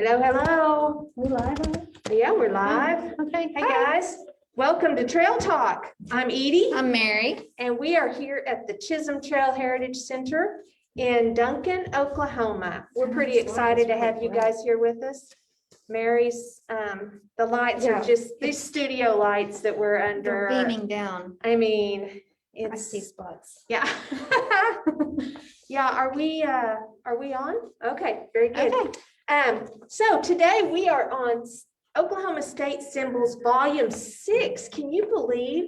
Hello, hello. We live on it? Yeah, we're live. Okay. Hey, guys. Welcome to Trail Talk. I'm Edie, I'm Mary. and we are here at the Chisholm Trail Heritage Center in Duncan, Oklahoma. We're pretty excited to have you guys here with us. Mary's, the lights are just these studio lights that we're under. They're beaming down. I mean, I see it's, spots. yeah. Yeah, are we on? Okay, very good. Okay. So today we are on Oklahoma State Symbols Volume 6. Can you believe?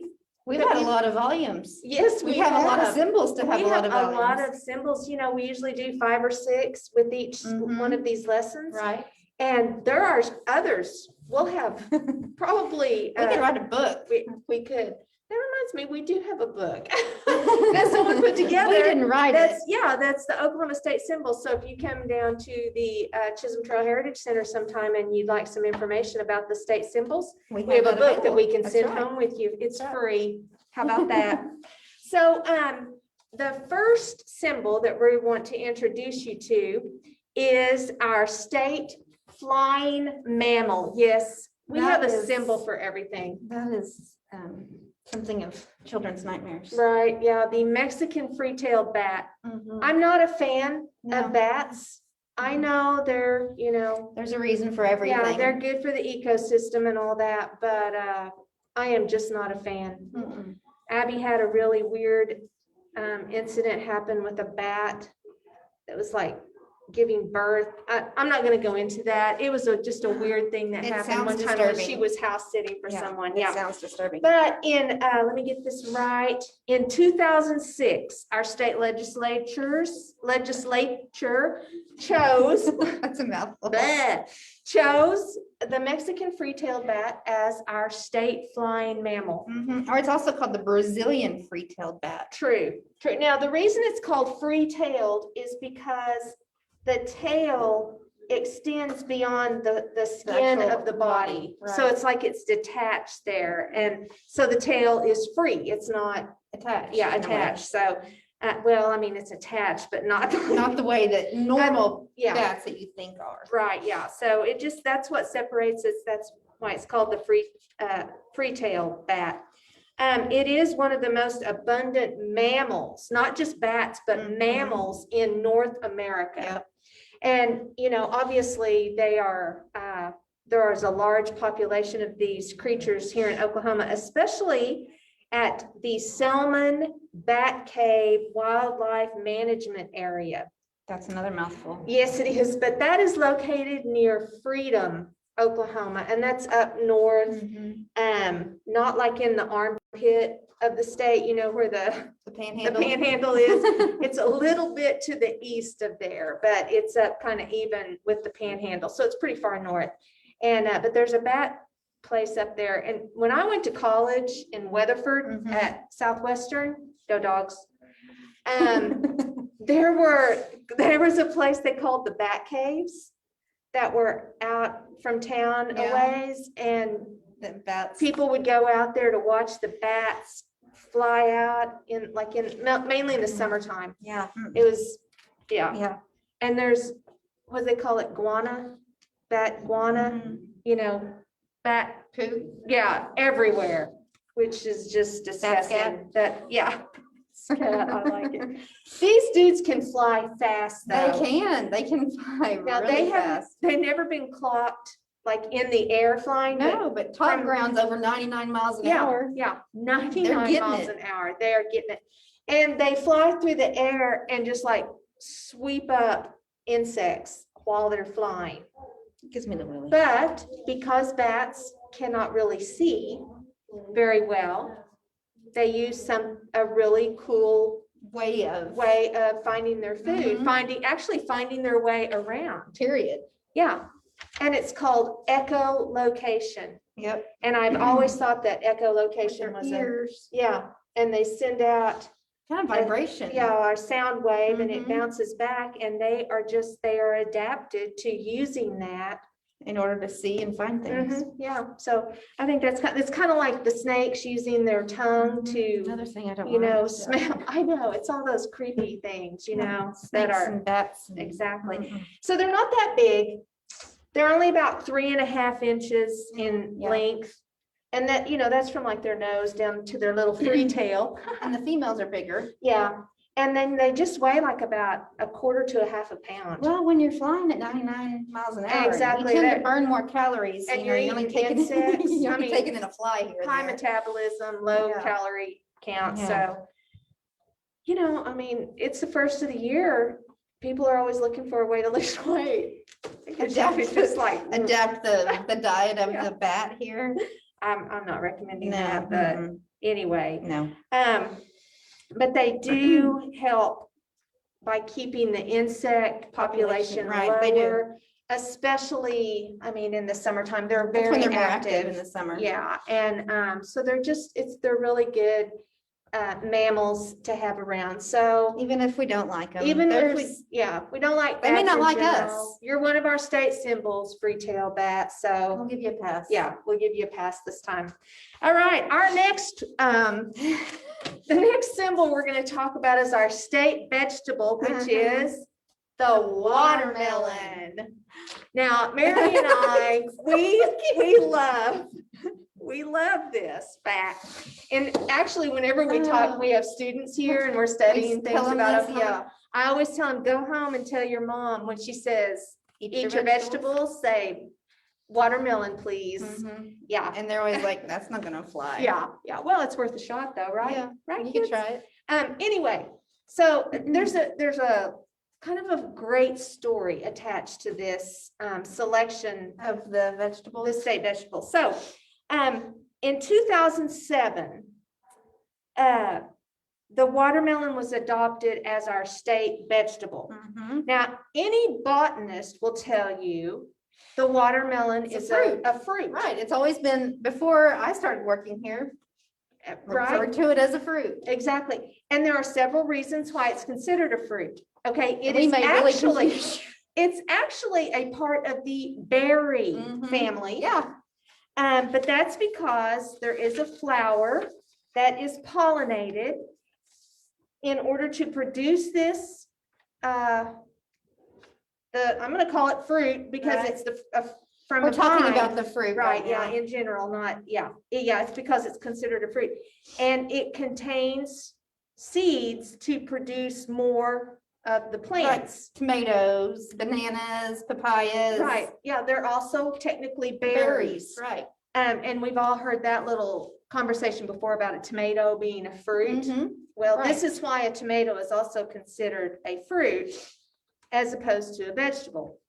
We've that had a we- lot of volumes. Yes, We have a lot of symbols to have We a lot have of a lot volumes. of symbols. You know, we usually do 5 or 6 with each one of these lessons. Right. And there are others. We'll have probably. We could write a book. We could. That reminds me, we do have a book. That's someone put together. We didn't write it. That's the Oklahoma State Symbols. So if you come down to the Chisholm Trail Heritage Center sometime and you'd like some information about the state symbols, we have a book that we can send home with you. It's free. How about that? So the first symbol that we want to introduce you to is our state flying mammal. Yes, we have a symbol for everything. That is something of children's nightmares. Right, yeah, the Mexican free-tailed bat. I'm not a fan of bats. I know they're, There's a reason for everything. yeah, they're good for the ecosystem and all that, but I am just not a fan. Abby had a really weird incident happen with a bat that was like giving birth. I'm not going to go into that. It was just a weird thing that happened one time when she was house sitting for someone. It sounds disturbing. But in, let me get this right, in 2006, our state legislature chose, That's a mouthful. chose the Mexican free-tailed bat as our state flying mammal. Or it's also called the Brazilian free-tailed bat. True. Now, the reason it's called free-tailed is because the tail extends beyond the skin of the body. So it's like it's detached there. And so the tail is free. It's not Attached. Yeah, attached. So, well, I mean, it's attached, but not. Not the way that normal Yeah. bats that you think are. Right, yeah. So it just, that's what separates us. That's why it's called the free-tailed bat. It is one of the most abundant mammals, not just bats, but mammals in North America. Yep. And, obviously there is a large population of these creatures here in Oklahoma, especially at the Selman Bat Cave Wildlife Management Area. That's another mouthful. Yes, it is, but that is located near Freedom, Oklahoma, and that's up north, not like in the armpit of the state, where the panhandle is. It's a little bit to the east of there, but it's up kind of even with the panhandle, so it's pretty far north. And but there's a bat place up there, and when I went to college in Weatherford at Southwestern, go Dogs, there was a place they called the Bat Caves that were out from town a ways, and The bats. people would go out there to watch the bats fly out mainly in the summertime. Yeah. It was, Yeah. and there's, what do they call it, bat guana, bat Poo. yeah, everywhere, which is just disgusting. I like it. These dudes can fly fast though. They can fly Now really they've fast. never been clocked like in the air flying. No, but top ground's over 99 miles an hour. Yeah, 99 getting miles it. an hour. They are getting it. And they fly through the air and just like sweep up insects while they're flying. Gives me the willy. But because bats cannot really see very well, they use a really cool Way of. way of finding their food, finding their way around. Period. Yeah. And it's called echolocation. Yep. And I've always thought that echolocation was ears. and they send out Kind of vibration. our sound wave and it bounces back, and they are adapted to using that in order to see and find things. Yeah, so I think it's kind of like the snakes using their tongue to, Another thing I don't like. smell. I know, it's all those creepy things, that Snakes are and bats. exactly. So they're not that big. They're only about 3.5 inches in Yeah. length. And that, that's from like their nose down to their little free tail. And the females are bigger. Yeah. And then they just weigh like about 1/4 to 1/2 pound. Well, when you're flying at 99 miles an hour, Exactly, you tend to that- burn more calories. and You're you're only eating taking, insects. you're I only mean, taking in a fly here and High there. metabolism, low Yeah. calorie count. Yeah. So, I mean, it's the first of the year. People are always looking for a way to lose weight. It's just like, Adapt the diet of Yeah. the bat here. I'm not recommending No, that, but mm-mm, anyway. no. But they do help by keeping the insect population Right, they do. lower, especially, I mean, in the summertime, they're That's when very they're more active in active. the summer. Yeah, and so they're really good mammals to have around. So Even if we don't like them. even we don't like They may bats not in like general. us. You're one of our state symbols, free-tailed bat, so. We'll give you a pass. Yeah, we'll give you a pass this time. All right, our next, the next symbol we're going to talk about is our state vegetable, which is the watermelon. Now, Mary and I, we love this fact. And actually, whenever we talk, we have students here and we're studying things tell them about, this, yeah. I always tell them, go home and tell your mom when she says, eat your vegetables, say watermelon, please. Mhm. Yeah, And they're always like, that's not gonna fly. yeah. Well, it's worth a shot though, right? Yeah, Right. You can kids? try it. Anyway, so there's a kind of a great story attached to this selection Of the of vegetables. the state vegetable. So, in 2007, the watermelon was adopted as our state vegetable. Mhm. Now, any botanist will tell you the watermelon It's a is fruit. a fruit. Right, it's always been, before I started working here, Right, referred to it as a fruit. exactly. And there are several reasons why it's considered a fruit. Okay, it And we is may really actually, confuse you. it's actually a part of the berry Mhm. family. Yeah, But that's because there is a flower that is pollinated in order to produce this, I'm gonna call it fruit because Right. it's from we're a talking vine. about the fruit Right, right yeah, now. in general, not, yeah, it's because it's considered a fruit. And it contains seeds to produce more of the plants. Tomatoes, bananas, papayas. Right, yeah, they're also technically berries. Right. And we've all heard that little conversation before about a tomato being a fruit. Mhm. Well, this right. is why a tomato is also considered a fruit as opposed to a vegetable.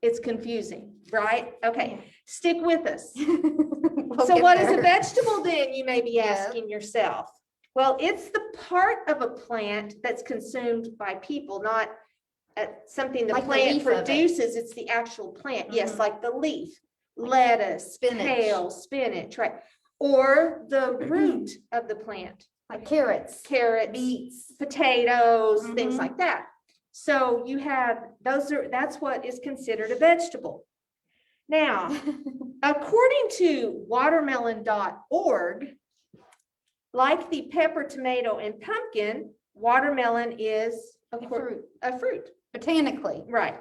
It's confusing, right? Okay, stick with us. We'll So get what is a there. vegetable then, you may be Yeah. asking yourself? Well, it's the part of a plant that's consumed by people, not something the Like the plant leaf of it. produces. It's the actual plant. Yes, Mhm. like the leaf, lettuce, Spinach. kale, spinach, right? Or the root of the plant, Like carrots, carrots, beets. potatoes, things Mhm. like that. So you have, that's what is considered a vegetable. Now, according to watermelon.org, like the pepper, tomato, and pumpkin, watermelon is a fruit, Botanically. right?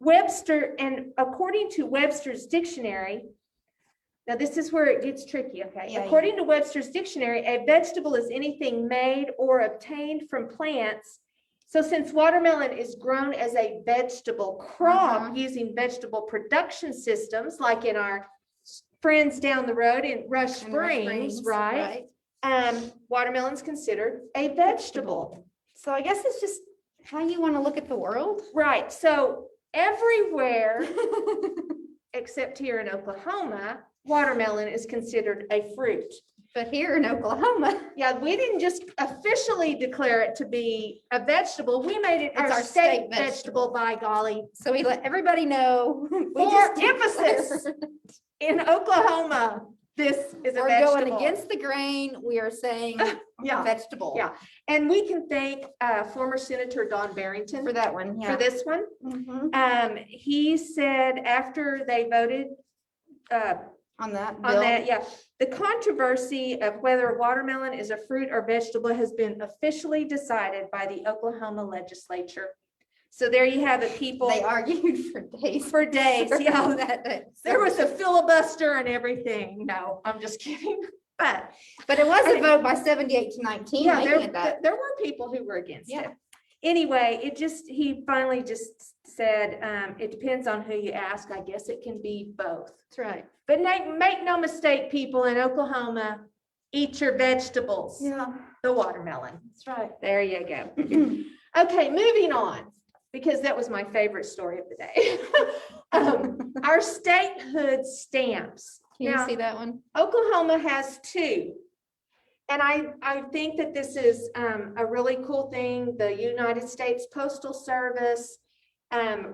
Webster, and according to Webster's dictionary, now this is where it gets tricky, okay? Yeah, According to Webster's dictionary, a vegetable is anything made or obtained from plants. So since watermelon is grown as a vegetable crop using vegetable production systems, like in our friends down the road in Rush And Rush Springs, right? Watermelon's considered a vegetable. So I guess it's just how you want to look at the world. Right, so everywhere except here in Oklahoma, watermelon is considered a fruit. But here in Oklahoma, Yeah, we didn't just officially declare it to be a vegetable, we made it It's our our state state vegetable, by golly. so we let everybody know. we For just emphasis. In Oklahoma, this is a We're vegetable. going against the grain. We are saying Yeah, vegetable. yeah. And we can thank former Senator Don Barrington For that one, for yeah. this one. Mhm. He said after they voted On that on bill. that, yeah, the controversy of whether watermelon is a fruit or vegetable has been officially decided by the Oklahoma legislature. So there you have it, people. They argued for days. For days, yeah. That There was a filibuster and everything. No, I'm just kidding. But it was a vote by 78-19, yeah, making it that. there were people who were against Yeah. it. Anyway, he finally just said, it depends on who you ask. I guess it can be both. That's right. But make no mistake, people in Oklahoma, eat your vegetables. Yeah, The watermelon. that's right. There you go. Okay, moving on, because that was my favorite story of the day. Our statehood stamps. Can you Now, see that one? Oklahoma has two. And I think that this is a really cool thing. The United States Postal Service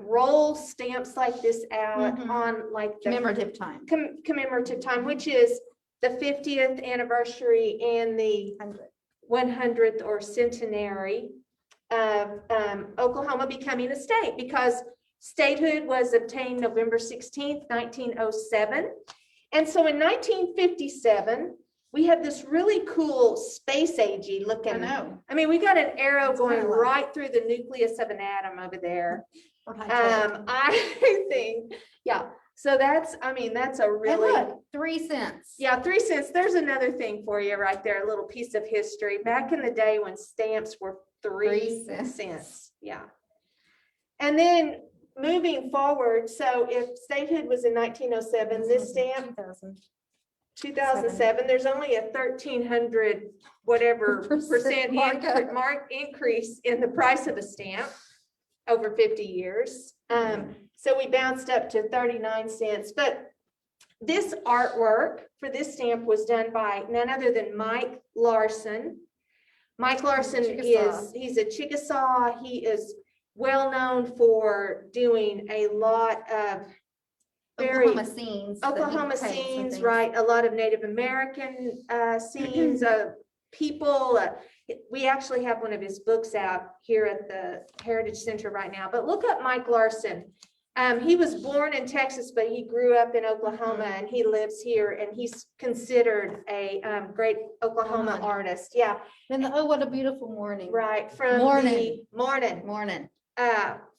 rolls stamps like this out Mhm. on like the Commemorative time. commemorative time, which is the 50th anniversary and the 100th or centenary of Oklahoma becoming a state, because statehood was obtained November 16th, 1907. And so in 1957, we have this really cool space agey I looking. know. I mean, we got an arrow It's going kinda like- right through the nucleus of an atom over there. Right there. I think, yeah. So that's a And really, look, 3 cents. yeah, 3 cents. There's another thing for you right there, a little piece of history. Back in the day when stamps were 3 cents. cents. Yeah. And then moving forward, so if statehood was in 1907, this stamp 2007, there's only a 1,300 whatever percent markup. increase in the price of a stamp over 50 years. So we bounced up to 39 cents. But this artwork for this stamp was done by none other than Mike Larson. Mike Larson Chickasaw. he's a Chickasaw. He is well known for doing a lot of very Oklahoma scenes. that he Oklahoma paints and scenes, things. right? A lot of Native American scenes, people. We actually have one of his books out here at the Heritage Center right now. But look up Mike Larson. He was born in Texas, but he grew up in Oklahoma and he lives here, and he's considered a great Oklahoma artist. Yeah, Then the, oh, what a beautiful morning. right. From Morning. the morning. Morning.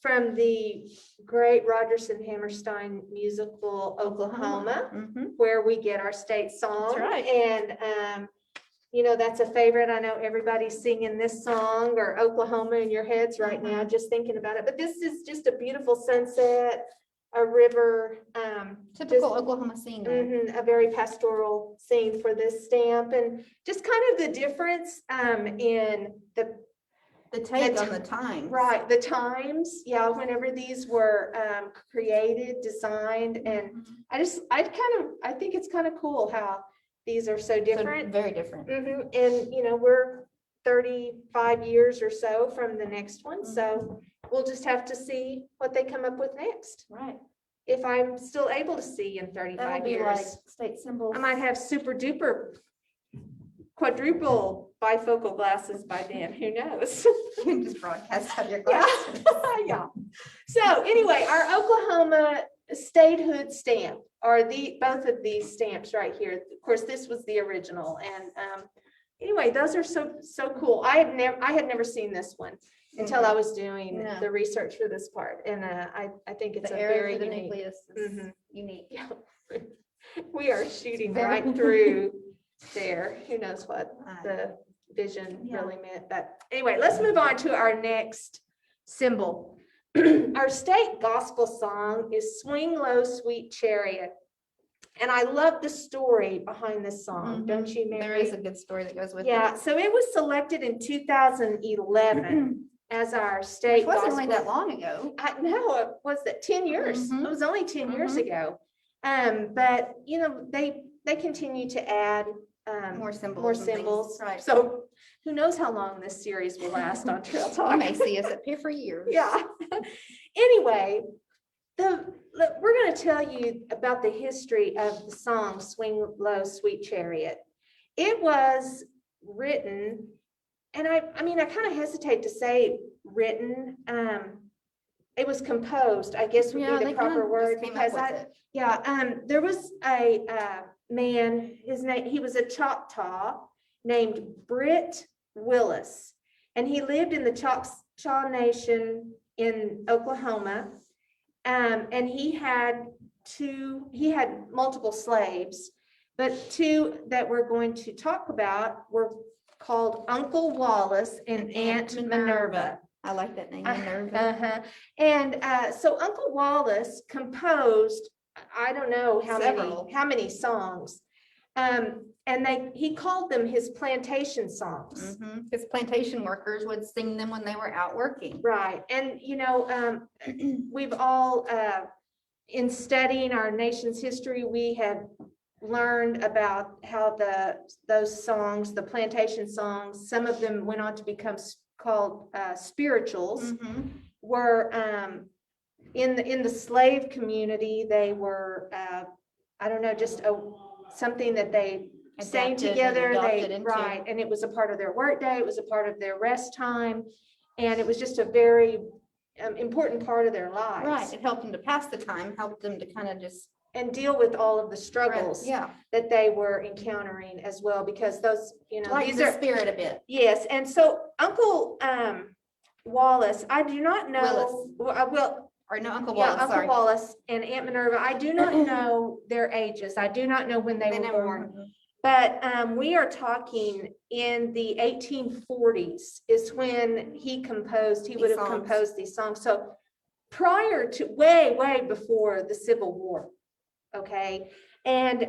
From the great Rodgers and Hammerstein musical Oklahoma, Mhm. where we get our state song. That's right. And, that's a favorite. I know everybody's singing this song or Oklahoma in your heads right now, just thinking about it. But this is just a beautiful sunset, a river. Typical Oklahoma scene. There. A very pastoral scene for this stamp, and just kind of the difference in The take on the time. right, the times, yeah, whenever these were created, designed, and I think it's kind of cool how these are so different. Very different. And we're 35 years or so from the next one, so we'll just have to see what they come up with next. Right. If I'm still able to see in 35 That'll be years. like state symbols. I might have super duper quadruple bifocal glasses by then, who knows? You can just broadcast out your Yeah. glasses. Yeah. So anyway, our Oklahoma statehood stamp are both of these stamps right here. Of course, this was the original, and anyway, those are so cool. I had never seen this one until I was doing No. the research for this part, and I think it's The a area very of the unique. nucleus is Mhm. unique. Yeah. We are shooting Very- right through there. Who knows what Right. the vision Yeah. really meant. But anyway, let's move on to our next symbol. Our state gospel song is Swing Low, Sweet Chariot. And I love the story behind this song, don't you, Mary? There is a good story that goes with it. Yeah, so it was selected in 2011 as our state It wasn't gospel. really that long ago. I know, it was that 10 years. Mhm. It was only 10 years Mhm. ago. But they continue to add More symbols. more and things. symbols. Right. So who knows how long this series will last on Trail You Talk. may see us up here for years. Yeah. Anyway, we're going to tell you about the history of the song Swing Low, Sweet Chariot. It was written, and I kind of hesitate to say written. It was composed, I guess would Yeah, be they the proper kinda word, just came up because with it. there was a man, he was a Choctaw named Britt Willis, and he lived in the Choctaw Nation in Oklahoma. And he had multiple slaves, but two that we're going to talk about were called Uncle Wallace and Aunt Minerva. I like that name, Uh, Minerva. uh-huh. And so Uncle Wallace composed, I don't know Several. how many songs. And he called them his plantation songs. His plantation workers would sing them when they were out working. Right. And, we've all, in studying our nation's history, we have learned about how those songs, the plantation songs, some of them went on to become called spirituals, were in the slave community. They were, I don't know, just something that they sang together. Right. And it was a part of their work day. It was a part of their rest time. And it was just a very important part of their lives. Right. It helped them to pass the time, helped them to kind of just and deal with all of the struggles that they were encountering as well, because those, like these the are spirit a bit. Yes. And so Uncle Wallace, I do not know. Uncle Wallace. Uncle sorry. Wallace and Aunt Minerva, I do not know their ages. I do not know when they were born. But we are talking in the 1840s is when he would have composed these songs. So prior to way before the Civil War. Okay. And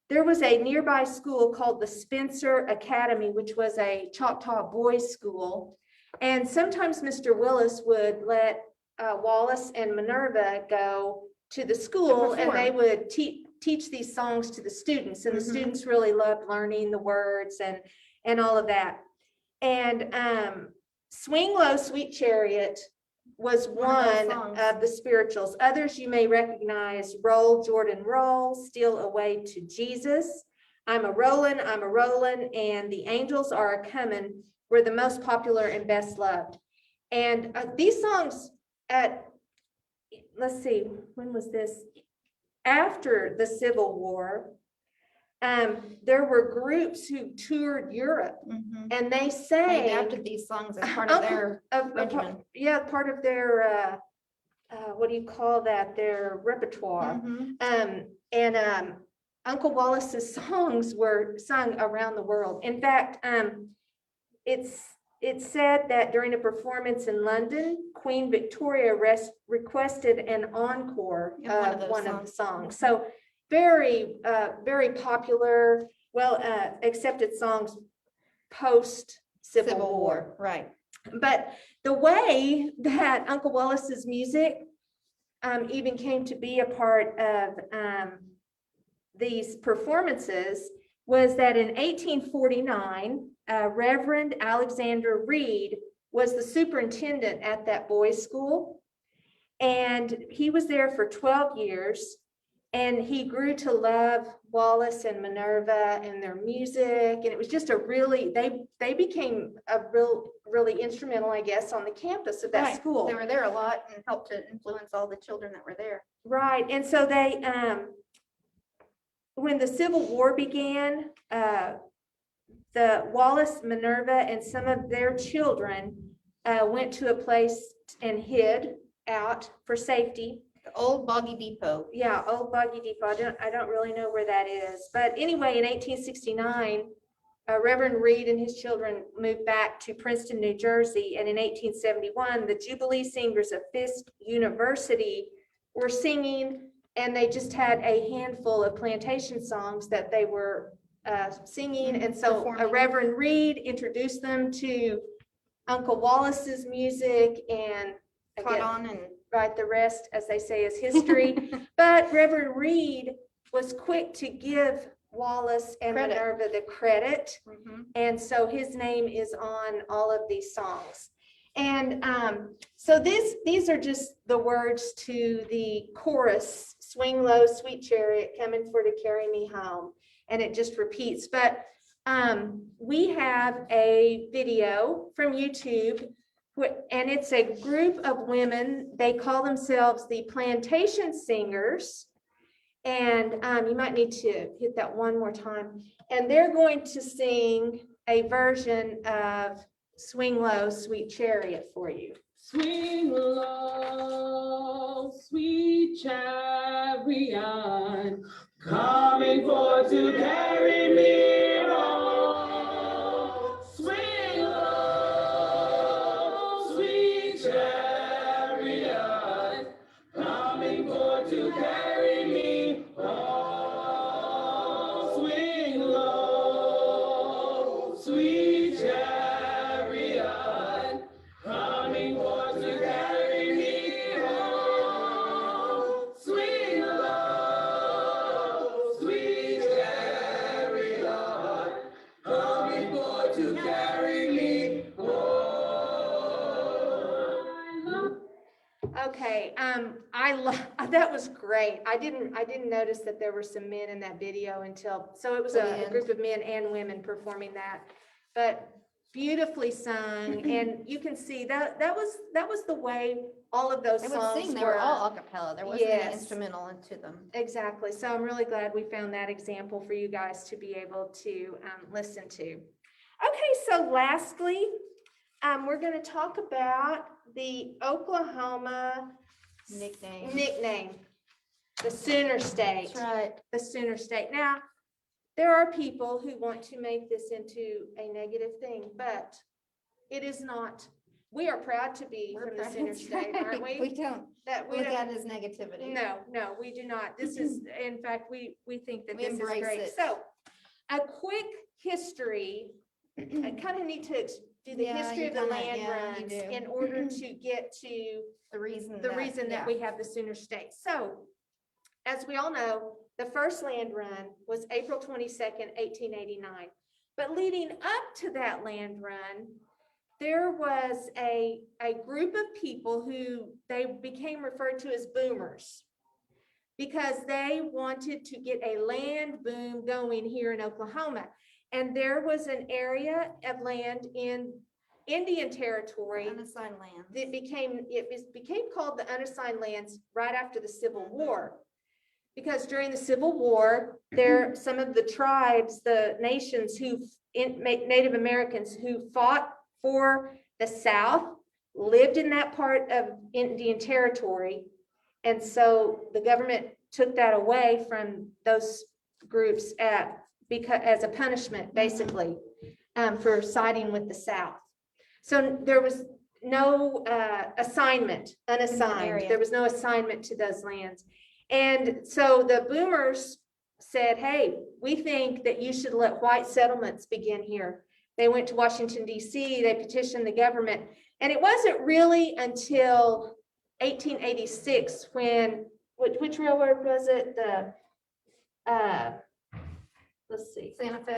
there was a nearby school called the Spencer Academy, which was a Choctaw boys' school. And sometimes Mr. Willis would let Wallace and Minerva go to the school, and they would teach these songs to the students. And the students really loved learning the words and all of that. And Swing Low, Sweet Chariot was one of the spirituals. Others you may recognize: Roll, Jordan, Roll, Steal Away to Jesus, I'm a Rollin', and The Angels Are a Comin' were the most popular and best loved. And these songs let's see, when was this? After the Civil War, there were groups who toured Europe, and they sang. They adapted these songs as part of their regimen. Part of their what do you call that? Their repertoire. And Uncle Wallace's songs were sung around the world. In fact, it's said that during a performance in London, Queen Victoria requested an encore of one of the songs. So very, very popular, accepted songs post-Civil War. Right. But the way that Uncle Wallace's music even came to be a part of these performances was that in 1849, Reverend Alexander Reed was the superintendent at that boys' school. And he was there for 12 years. And he grew to love Wallace and Minerva and their music. And it was just they became really instrumental, I guess, on the campus of that school. They were there a lot and helped to influence all the children that were there. Right. And so they, when the Civil War began, the Wallace, Minerva, and some of their children went to a place and hid out for safety. The Old Boggy Depot. Yeah, Old Boggy Depot. I don't really know where that is. But anyway, in 1869, Reverend Reed and his children moved back to Princeton, New Jersey. And in 1871, the Jubilee Singers of Fisk University were singing, and they just had a handful of plantation songs that they were singing. And so Reverend Reed introduced them to Uncle Wallace's music, and caught on, and the rest, as they say, is history. But Reverend Reed was quick to give Wallace and Minerva the credit. And so his name is on all of these songs. And so these are just the words to the chorus: swing low, sweet chariot, coming for to carry me home. And it just repeats. But we have a video from YouTube, and it's a group of women. They call themselves the Plantation Singers. And you might need to hit that one more time. And they're going to sing a version of Swing Low, Sweet Chariot for you. Swing low, sweet chariot, coming forth to carry me home. Swing low, sweet chariot, coming forth to carry me home. Swing low, sweet chariot, coming forth to carry me home. Swing low, sweet chariot, coming forth to carry me home. Okay, I love, that was great. I didn't notice that there were some men in that video so it was a group of men and women performing that, but beautifully sung. And you can see that was the way all of those They would songs sing, they were. were all a cappella. There wasn't any Yes. instrumental into them. Exactly. So I'm really glad we found that example for you guys to be able to listen to. Okay, so lastly, we're going to talk about the Oklahoma nickname, the Sooner State. That's right. The Sooner State. Now, there are people who want to make this into a negative thing, but it is not. We are proud to be from the Sooner State, aren't we? We don't look at it as negativity. No, we do not. This is, in fact, we think that We this is embrace great. it. So, a quick history. I kind of need to do the Yeah, history of you the kinda- land yeah, you runs do. in order to get to The reason that we have the Sooner State. So, as we all know, the first land run was April 22nd, 1889. But leading up to that land run, there was a group of people who they became referred to as boomers because they wanted to get a land boom going here in Oklahoma. And there was an area of land in Indian Territory unassigned land. that became called the unassigned lands right after the Civil War. Because during the Civil War, some of the tribes, the nations Native Americans who fought for the South lived in that part of Indian Territory. And so the government took that away from those groups as a punishment, basically, for siding with the South. So there was no unassigned. There was no assignment to those lands. And so the boomers said, hey, we think that you should let white settlements begin here. They went to Washington, D.C., they petitioned the government. And it wasn't really until 1886 when, which railroad was it? Let's see.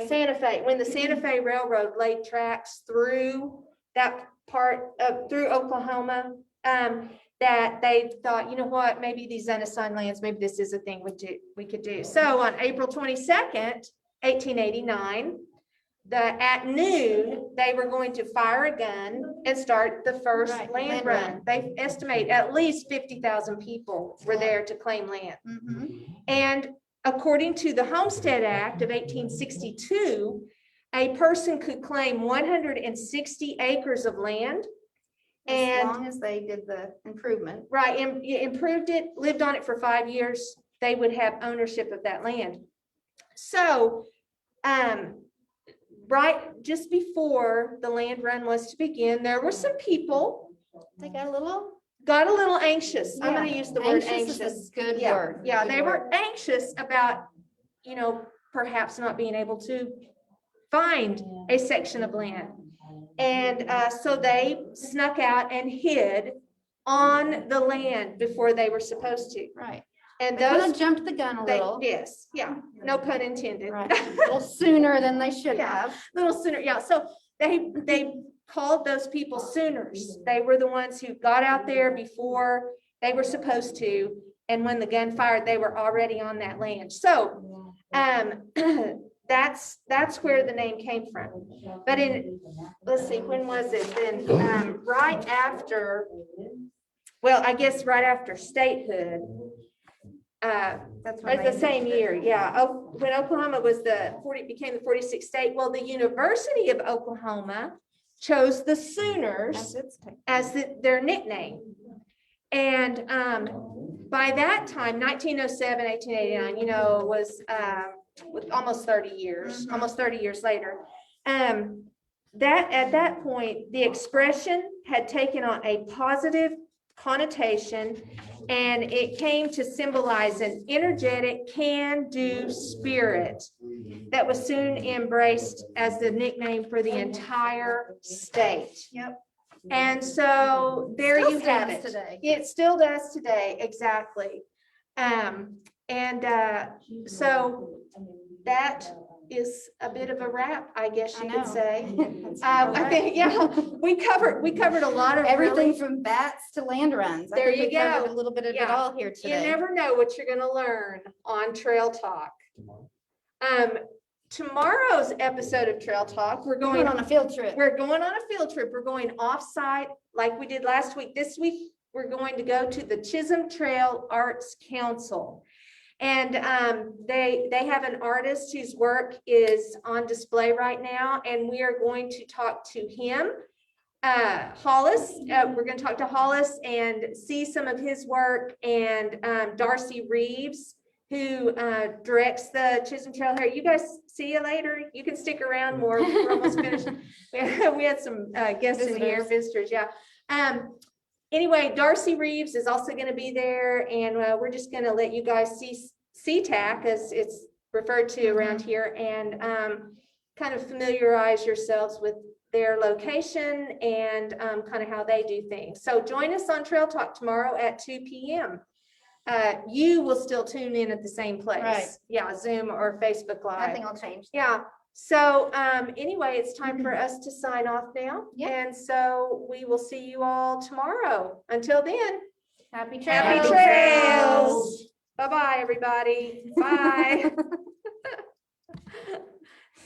Santa Fe, when the Santa Fe Railroad laid tracks through that part of, through Oklahoma, that they thought, you know what, maybe these unassigned lands, maybe this is a thing we could do. So on April 22nd, 1889, at noon, they were going to fire a gun and start the first land run. They estimate at least 50,000 people were there to claim land. And according to the Homestead Act of 1862, a person could claim 160 acres of land. As long as they did the improvement. Right, and improved it, lived on it for 5 years, they would have ownership of that land. So, right just before the land run was to begin, there were some people. They got a little Anxious. I'm going to use the word anxious. Is a good Yeah, word. yeah, Good they word. were anxious about, perhaps not being able to find a section of land. And so they snuck out and hid on the land before they were supposed to. Right. And They kind those, of jumped the gun a little. yes, yeah, no pun intended. Right. A little sooner than they should Yeah. have. Little sooner, yeah. So they called those people Sooners. They were the ones who got out there before they were supposed to. And when the gun fired, they were already on that land. So that's where the name came from. But let's see, when was it? Then right after, I guess right after statehood. That's when The same year, yeah. When Oklahoma became the 46th state, well, the University of Oklahoma chose the Sooners as their nickname. And by that time, 1907, 1889, you know, was with almost 30 years, almost 30 years later. That at that point, the expression had taken on a positive connotation, and it came to symbolize an energetic, can-do spirit that was soon embraced as the nickname for the entire state. Yep. And so there Still you have it. stands today. It still does today, exactly. So that is a bit of a wrap, I guess you could say. I think, yeah, we covered a lot of Everything really- from bats to land runs. I There think you we covered go. A little bit of it Yeah. all here You today. never know what you're gonna learn on Trail Talk. Tomorrow's episode of Trail Talk, we're We're going going on a field trip. We're going on a field trip. We're going off-site like we did last week. This week, we're going to go to the Chisholm Trail Arts Council. And they have an artist whose work is on display right now, and we are going to talk to him. Hollis, we're going to talk to Hollis and see some of his work, and Darcy Reeves, who directs the Chisholm Trail here. You guys, see you later. You can stick around more. We're almost finished. We had some guests in here, visitors, yeah. Anyway, Darcy Reeves is also going to be there, and we're just going to let you guys see SeaTac, as it's referred to around here, and kind of familiarize yourselves with their location and kind of how they do things. So join us on Trail Talk tomorrow at 2 p.m. You will still tune in at the same place. Right. Yeah, Zoom or Facebook Live. Nothing will change. Yeah. So anyway, it's time for us to sign off now. Yep. And so we will see you all tomorrow. Until then, Happy trails. happy trails. Bye-bye, everybody. Bye.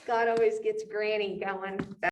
Scott always gets Granny going.